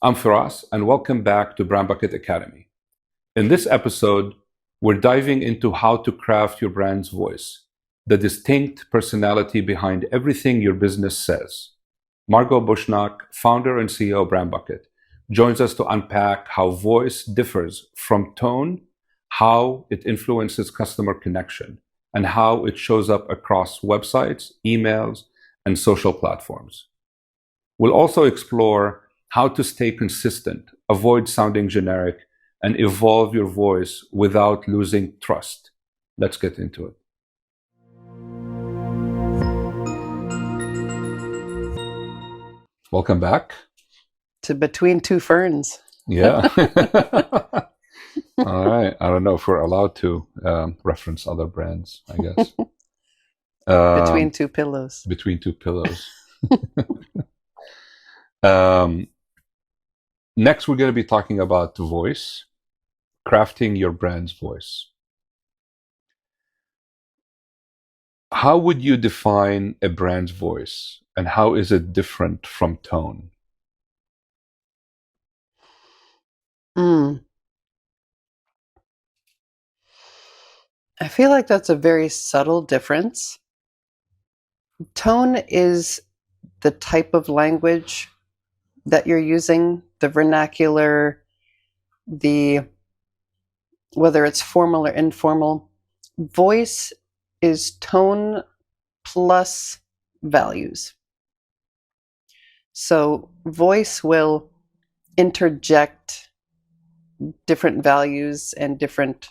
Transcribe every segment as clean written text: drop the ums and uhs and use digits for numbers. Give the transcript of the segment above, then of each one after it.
I'm Firas, and welcome back to BrandBucket Academy. In this episode, we're diving into how to craft your brand's voice, the distinct personality behind everything your business says. Margot Bushnak, founder and CEO of BrandBucket, joins us to unpack how voice differs from tone, how it influences customer connection, and how it shows up across websites, emails, and social platforms. We'll also explore how to stay consistent, avoid sounding generic, and evolve your voice without losing trust. Let's get into it. Welcome back. To Between Two Ferns. Yeah. All right. I don't know if we're allowed to reference other brands, I guess. Between Two Pillows. Between Two Pillows. Next, we're going to be talking about voice, crafting your brand's voice. How would you define a brand's voice, and how is it different from tone? I feel like that's a very subtle difference. Tone is the type of language that you're using, the vernacular, whether it's formal or informal. Voice is tone plus values. So voice will interject different values and different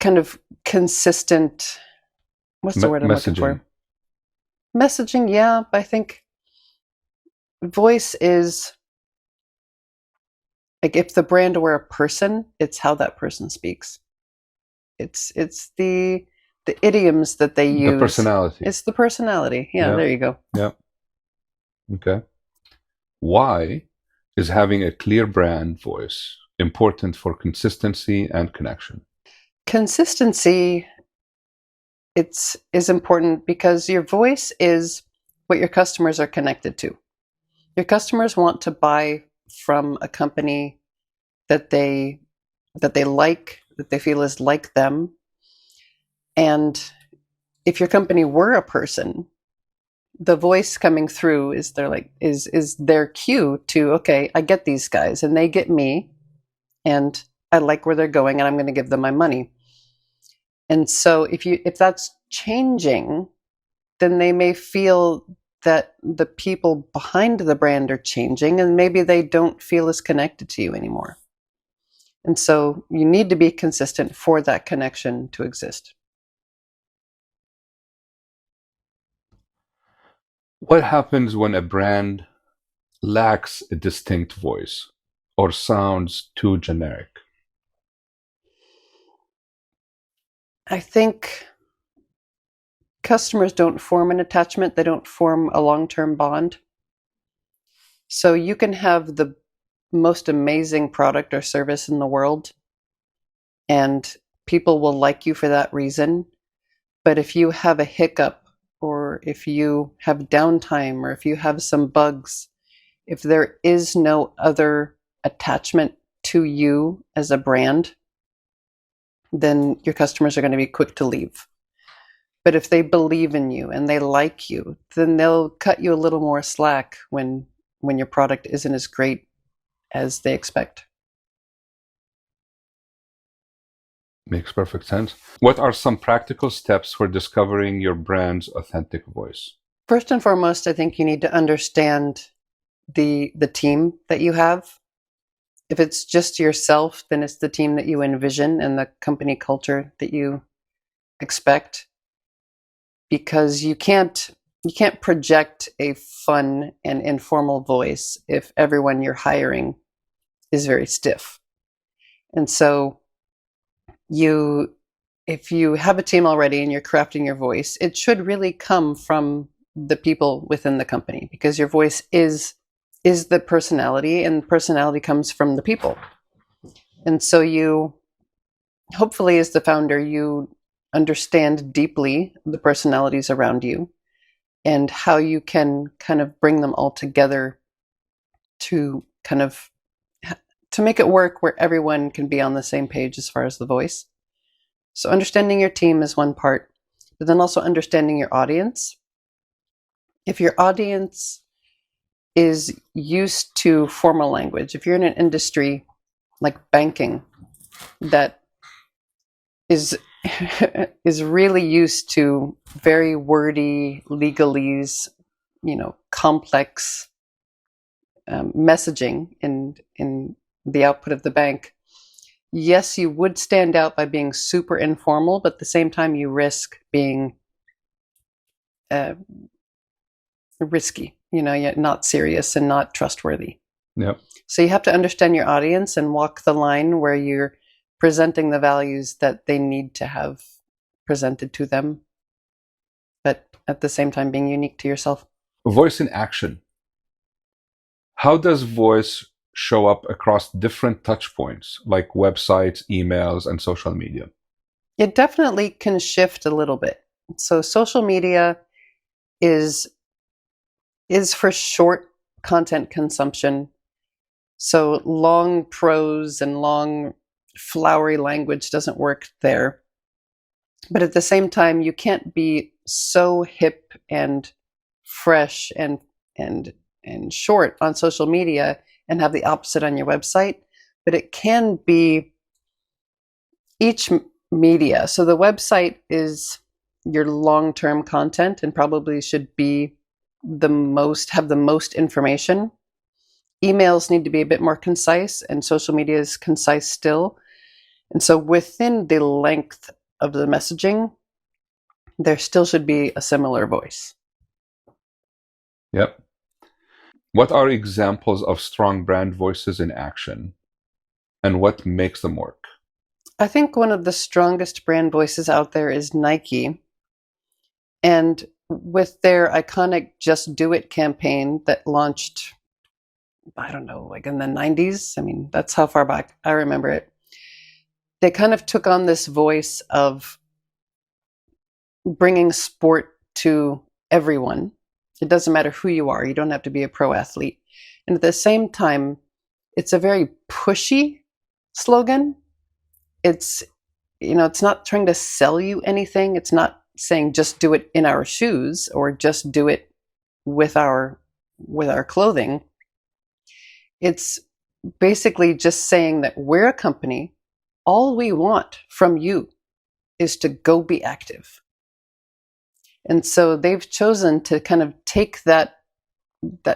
kind of consistent, what's the word I'm looking for? Messaging, yeah. I think voice is like, if the brand were a person, it's how that person speaks. It's the idioms that they use. The personality. It's the personality. Yeah, there you go. Yeah. Okay. Why is having a clear brand voice important for consistency and connection? Consistency is important because your voice is what your customers are connected to. Your customers want to buy from a company that they like, that they feel is like them. And if your company were a person, the voice coming through is their cue to, okay, I get these guys and they get me, and I like where they're going, and I'm going to give them my money. And so if that's changing, then they may feel that the people behind the brand are changing, and maybe they don't feel as connected to you anymore. And so you need to be consistent for that connection to exist. What happens when a brand lacks a distinct voice or sounds too generic? I think customers don't form an attachment. They don't form a long-term bond. So you can have the most amazing product or service in the world, and people will like you for that reason. But if you have a hiccup, or if you have downtime, or if you have some bugs, if there is no other attachment to you as a brand, then your customers are going to be quick to leave. But if they believe in you and they like you, then they'll cut you a little more slack when your product isn't as great as they expect. Makes perfect sense. What are some practical steps for discovering your brand's authentic voice? First and foremost, I think you need to understand the team that you have. If it's just yourself, then it's the team that you envision and the company culture that you expect. Because you can't project a fun and informal voice if everyone you're hiring is very stiff. And so if you have a team already and you're crafting your voice, it should really come from the people within the company, because your voice is the personality, and personality comes from the people. And so you, hopefully as the founder, you understand deeply the personalities around you and how you can kind of bring them all together to kind of to make it work where everyone can be on the same page as far as the voice. So understanding your team is one part, but then also understanding your audience. If your audience is used to formal language, if you're in an industry like banking that is is really used to very wordy legalese, complex messaging in the output of the bank, yes, you would stand out by being super informal, but at the same time, you risk being risky, yet not serious and not trustworthy. Yep. So you have to understand your audience and walk the line where you're presenting the values that they need to have presented to them, but at the same time being unique to yourself. Voice in action. How does voice show up across different touch points like websites, emails, and social media? It definitely can shift a little bit. So social media is for short content consumption. So long prose and long flowery language doesn't work there. But at the same time, you can't be so hip and fresh and short on social media and have the opposite on your website. But it can be each media. So the website is your long-term content and probably should be have the most information. Emails need to be a bit more concise, and social media is concise still. And so within the length of the messaging, there still should be a similar voice. Yep. What are examples of strong brand voices in action, and what makes them work? I think one of the strongest brand voices out there is Nike. And with their iconic Just Do It campaign that launched, I don't know, like in the 90s. I mean, that's how far back I remember it. They kind of took on this voice of bringing sport to everyone. It doesn't matter who you are. You don't have to be a pro athlete. And at the same time, it's a very pushy slogan. It's not trying to sell you anything. It's not saying just do it in our shoes or just do it with our clothing. It's basically just saying that we're a company. All we want from you is to go be active. And so they've chosen to kind of take that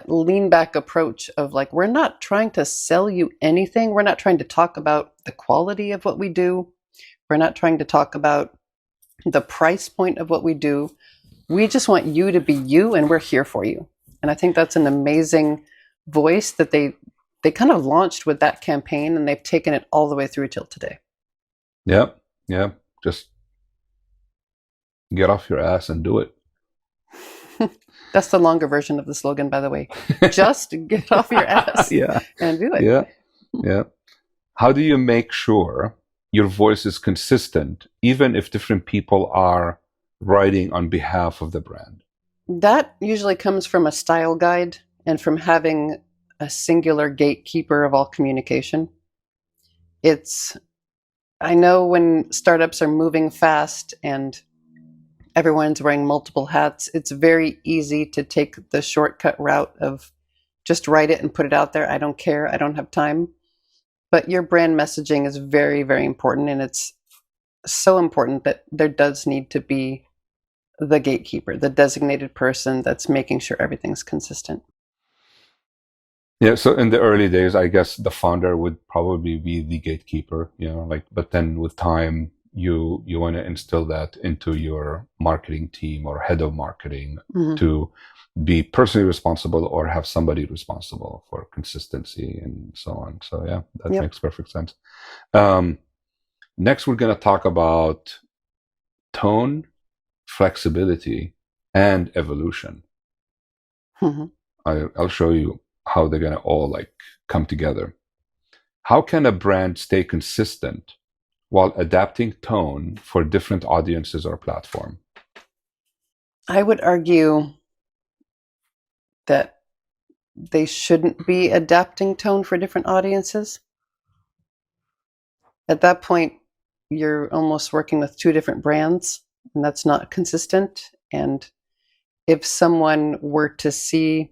lean back approach of like, we're not trying to sell you anything. We're not trying to talk about the quality of what we do. We're not trying to talk about the price point of what we do. We just want you to be you, and we're here for you. And I think that's an amazing voice that they kind of launched with that campaign, and they've taken it all the way through till today. Yep. Yeah. Just get off your ass and do it. That's the longer version of the slogan, by the way. Just get off your ass and do it. Yeah. Yeah. How do you make sure your voice is consistent, even if different people are writing on behalf of the brand? That usually comes from a style guide and from having a singular gatekeeper of all communication. I know when startups are moving fast and everyone's wearing multiple hats, it's very easy to take the shortcut route of just write it and put it out there. I don't care. I don't have time. But your brand messaging is very, very important. And it's so important that there does need to be the gatekeeper, the designated person that's making sure everything's consistent. Yeah, so in the early days, I guess the founder would probably be the gatekeeper, but then with time, you want to instill that into your marketing team or head of marketing to be personally responsible or have somebody responsible for consistency and so on. So yeah, that makes perfect sense. Next, we're going to talk about tone, flexibility, and evolution. I'll show you how they're going to all come together. How can a brand stay consistent while adapting tone for different audiences or platform? I would argue that they shouldn't be adapting tone for different audiences. At that point, you're almost working with two different brands, and that's not consistent. And if someone were to see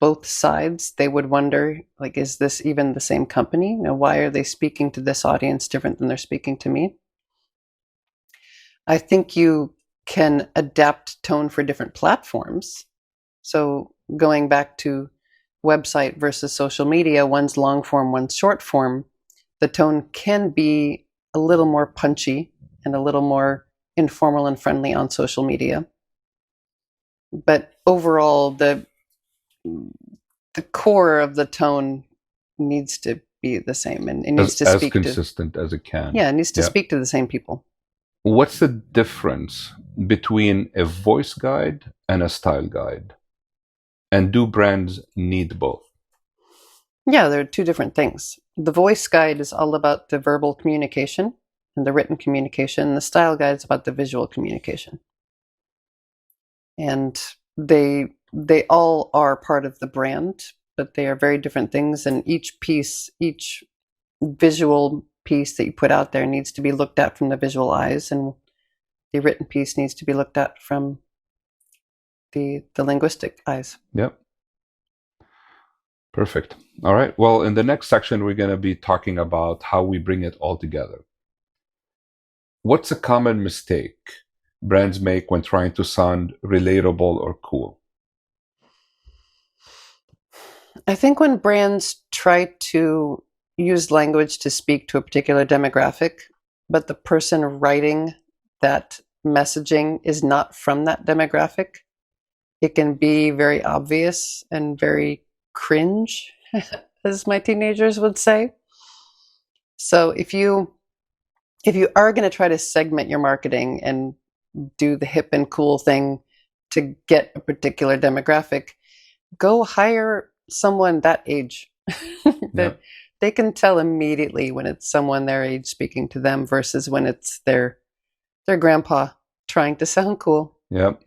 both sides, they would wonder, like, is this even the same company? You know, why are they speaking to this audience different than they're speaking to me? I think you can adapt tone for different platforms. So going back to website versus social media, one's long form, one's short form, the tone can be a little more punchy and a little more informal and friendly on social media. But overall, the core of the tone needs to be the same, and it needs to as speak consistent as it can. Yeah, it needs to speak to the same people. What's the difference between a voice guide and a style guide? And do brands need both? Yeah, they're two different things. The voice guide is all about the verbal communication and the written communication. The style guide is about the visual communication. And they all are part of the brand, but they are very different things. And each piece, each visual piece that you put out there needs to be looked at from the visual eyes, and the written piece needs to be looked at from the linguistic eyes. Yep. Perfect. All right. Well, in the next section, we're going to be talking about how we bring it all together. What's a common mistake brands make when trying to sound relatable or cool? I think when brands try to use language to speak to a particular demographic, but the person writing that messaging is not from that demographic, it can be very obvious and very cringe, as my teenagers would say. So if you are going to try to segment your marketing and do the hip and cool thing to get a particular demographic, go hire someone that age. That they can tell immediately when it's someone their age speaking to them versus when it's their grandpa trying to sound cool. Yep.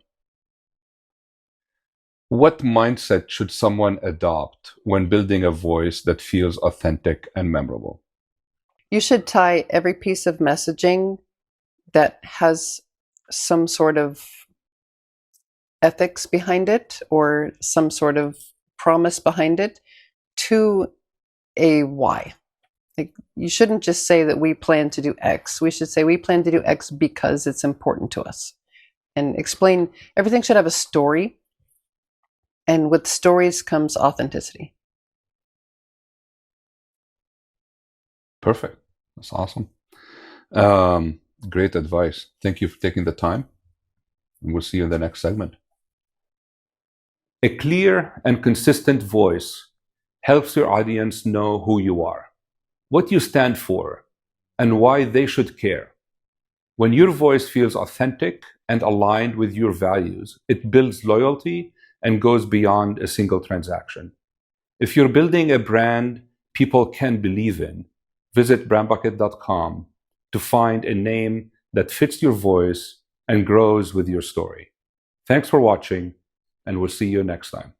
What mindset should someone adopt when building a voice that feels authentic and memorable? You should tie every piece of messaging that has some sort of ethics behind it or some sort of promise behind it to a why. Like, you shouldn't just say that we plan to do X. We should say we plan to do X because it's important to us. And explain, everything should have a story. And with stories comes authenticity. Perfect. That's awesome. Great advice. Thank you for taking the time. And we'll see you in the next segment. A clear and consistent voice helps your audience know who you are, what you stand for, and why they should care. When your voice feels authentic and aligned with your values, it builds loyalty and goes beyond a single transaction. If you're building a brand people can believe in, visit BrandBucket.com to find a name that fits your voice and grows with your story. Thanks for watching, and we'll see you next time.